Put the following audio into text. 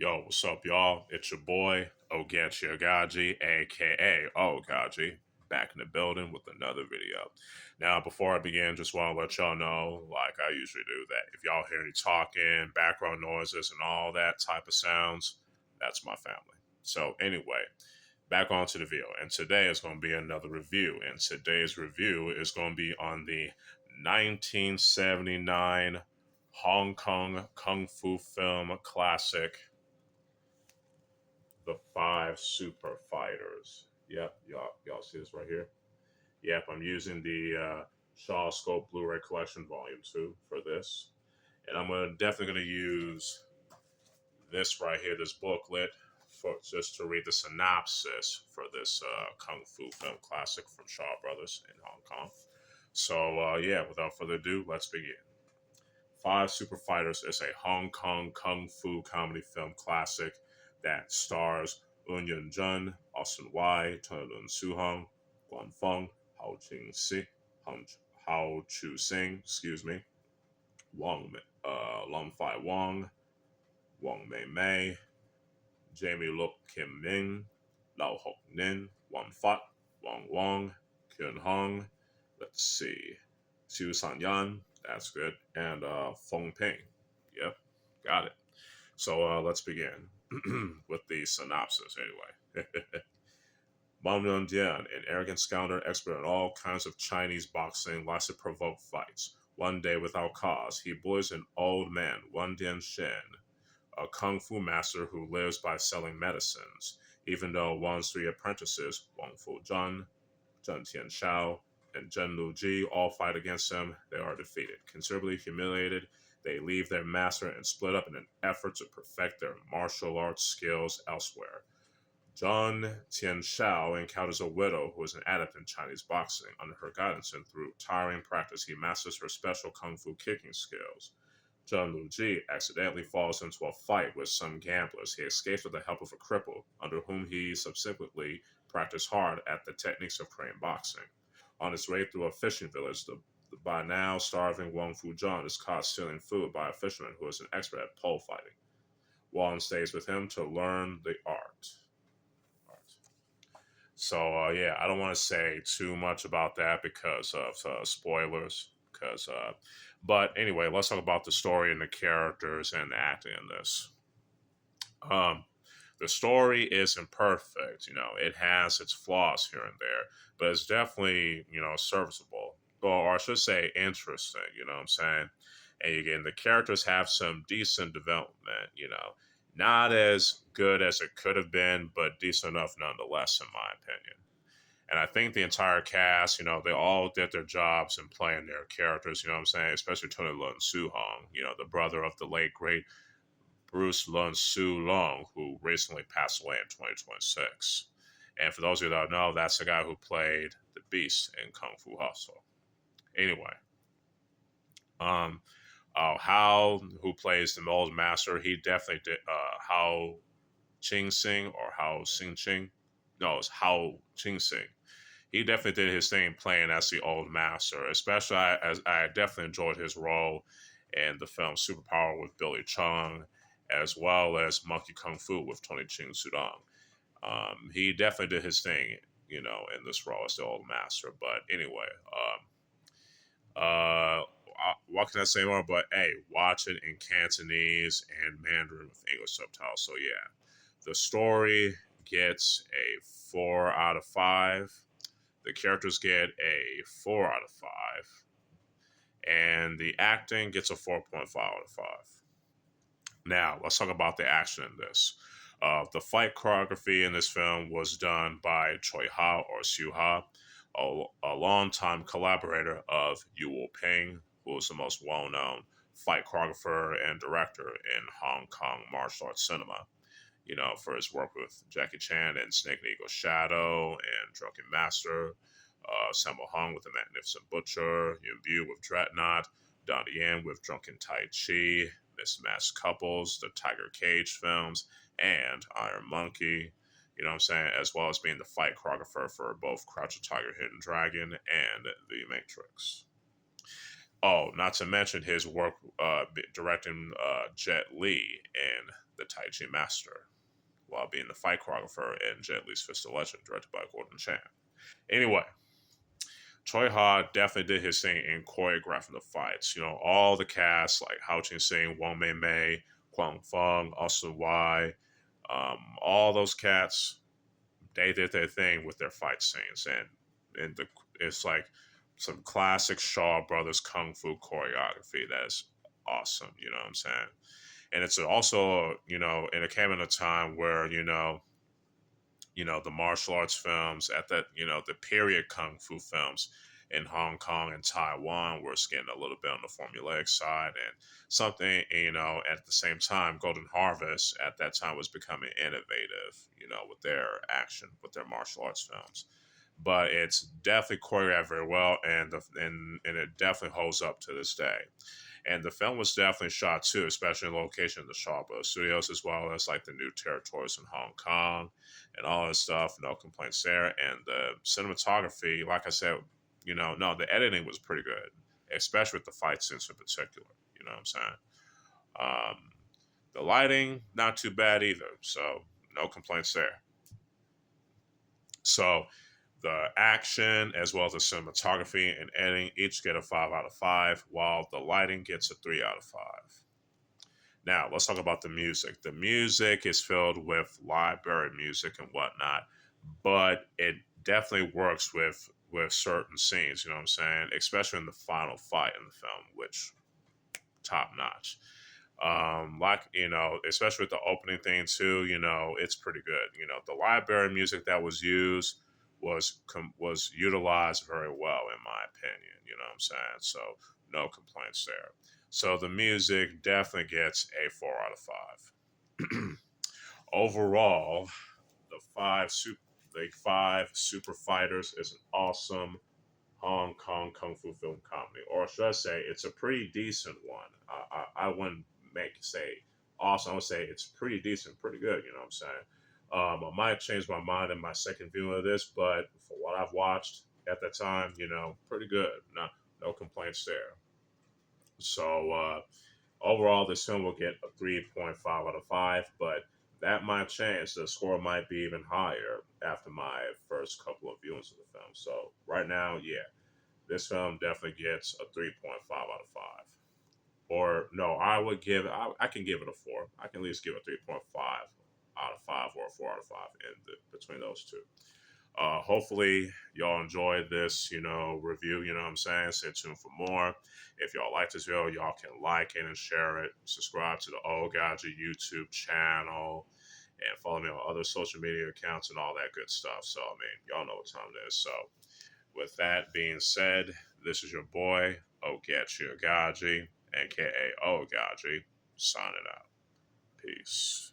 Yo, what's up, y'all? It's your boy, Oaghaji, aka Oaghaji, back in the building with another video. Now, before I begin, just want to let y'all know, like I usually do, that if y'all hear any talking, background noises, and all that type of sounds, that's my family. So, anyway, back onto the video. And today is going to be another review. And today's review is going to be on the 1979 Hong Kong Kung Fu film classic the five super fighters. Yep, y'all see this right here. Yep, I'm using the Shaw Scope Blu-ray Collection Volume 2 for this, and definitely gonna use this right here, this booklet, for just to read the synopsis for this kung fu film classic from Shaw Brothers in Hong Kong. So yeah, without further ado, let's begin. Five Super Fighters is a Hong Kong kung fu comedy film classic that stars Yuen-Jun, Austin Y, Lun Su-hong, Guan Feng, Hao Chiu-Sing, excuse me, Wong, Lum Fai Wong, Wong Mei-Mei, Jamie Luk Kim-Ming, Lau Hok-Nin, Wan Fat, Wong, Kyun Hong, let's see, Xiu San Yan, that's good, and Feng Ping. Yep, got it. So let's begin with the synopsis anyway. Bong Yun-Dian, an arrogant scoundrel expert in all kinds of Chinese boxing, likes to provoke fights. One day, without cause, he bullies an old man, Wan Dian Shen, a kung fu master who lives by selling medicines. Even though Wan's three apprentices, Wong Fu Zhan, Zhen Tian Shao, and Zhen Lu Ji all fight against him, they are defeated. Considerably humiliated, they leave their master and split up in an effort to perfect their martial arts skills elsewhere. Zhen Tian Shao encounters a widow who is an adept in Chinese boxing. Under her guidance and through tiring practice, he masters her special kung fu kicking skills. Zhen Luji accidentally falls into a fight with some gamblers. He escapes with the help of a cripple, under whom he subsequently practiced hard at the techniques of Korean boxing. On his way through a fishing village, the by now starving Wong Fu-John is caught stealing food by a fisherman who is an expert at pole fighting. Wong stays with him to learn the art. So yeah, I don't want to say too much about that because of spoilers. But anyway, let's talk about the story and the characters and the acting in this. Um, the story isn't perfect, it has its flaws here and there, but it's definitely serviceable, or I should say interesting. You know what I'm saying? And again, the characters have some decent development. Not as good as it could have been, but decent enough nonetheless, in my opinion. And I think the entire cast, they all did their jobs in playing their characters, you know what I'm saying? Especially Tony Lun Su Hong, the brother of the late great Bruce Lun Su Long, who recently passed away in 2026. And for those of you that don't know, that's the guy who played the Beast in Kung Fu Hustle. Anyway, Hao, who plays the old master, he definitely did. Hao Ching Sing or Hao Sing Ching? No, it's Hao Ching Sing. He definitely did his thing playing as the old master. Especially, as I definitely enjoyed his role in the film Superpower with Billy Chung, as well as Monkey Kung Fu with Tony Ching Sudong. He definitely did his thing, in this role as the old master. But anyway, what can I say more? But hey, watch it in Cantonese and Mandarin with English subtitles. So yeah, the story gets a 4 out of 5. The characters get a 4 out of 5, and the acting gets a 4.5 out of 5. Now, let's talk about the action in this. The fight choreography in this film was done by Choi Ha or Siu Ha, a longtime collaborator of Yu Ping, who is the most well known fight choreographer and director in Hong Kong martial arts cinema. For his work with Jackie Chan and Snake and Eagle Shadow and Drunken Master, Sammo Hung with The Magnificent Butcher, Yuen Bu with Dreadnought, Donnie Yen with Drunken Tai Chi, Mismatched Couples, the Tiger Cage films, and Iron Monkey. You know what I'm saying? As well as being the fight choreographer for both Crouching Tiger, Hidden Dragon, and The Matrix. Oh, not to mention his work directing Jet Li in The Tai Chi master, while being the fight choreographer in Jet Li's Fist of Legend, directed by Gordon Chan. Anyway, Choi Ha definitely did his thing in choreographing the fights. You know, all the cast like Hao Sing, Wong Mei-Mei, Kwang Feng, Austin Y, all those cats, they did their thing with their fight scenes, and it's like some classic Shaw Brothers kung fu choreography that is awesome. You know what I'm saying? And it's also, and it came in a time where the martial arts films at that, the period kung fu films in Hong Kong and Taiwan were getting a little bit on the formulaic side, and something, at the same time, Golden Harvest at that time was becoming innovative, with their action, with their martial arts films. But it's definitely choreographed very well, and it definitely holds up to this day. And the film was definitely shot too, especially in location of the Shaw Brothers Studios, as well as like the new territories in Hong Kong and all that stuff. No complaints there. And the cinematography, like I said, no, the editing was pretty good, especially with the fight scenes in particular. You know what I'm saying? Um, the lighting, not too bad either. So no complaints there. So the action as well as the cinematography and editing each get a 5 out of 5, while the lighting gets a 3 out of 5. Now, let's talk about the music. The music is filled with library music and whatnot, but it definitely works with certain scenes, you know what I'm saying? Especially in the final fight in the film, which top notch. Especially with the opening thing too, it's pretty good. The library music that was used was utilized very well in my opinion. You know what I'm saying? So no complaints there. So the music definitely gets a 4 out of 5. Overall, the five Super Fighters is an awesome Hong Kong kung fu film comedy, or should I say, it's a pretty decent one. I wouldn't say awesome. I would say it's pretty decent, pretty good. You know what I'm saying? I might change my mind in my second viewing of this, but for what I've watched at the time, pretty good. No complaints there. So overall, this film will get a 3.5 out of 5, but that might change. The score might be even higher after my first couple of viewings of the film. So right now, yeah, this film definitely gets a 3.5 out of 5. Or no, I can give it a 4. I can at least give it 3.5 out of 5 or a 4 out of 5 between those two. Hopefully y'all enjoyed this, review, you know what I'm saying? Stay tuned for more. If y'all like this video, y'all can like it and share it. Subscribe to the Oaghaji YouTube channel and follow me on other social media accounts and all that good stuff. So, I mean, y'all know what time it is. So, with that being said, this is your boy, Oaghaji, aka Oaghaji, signing out. Peace.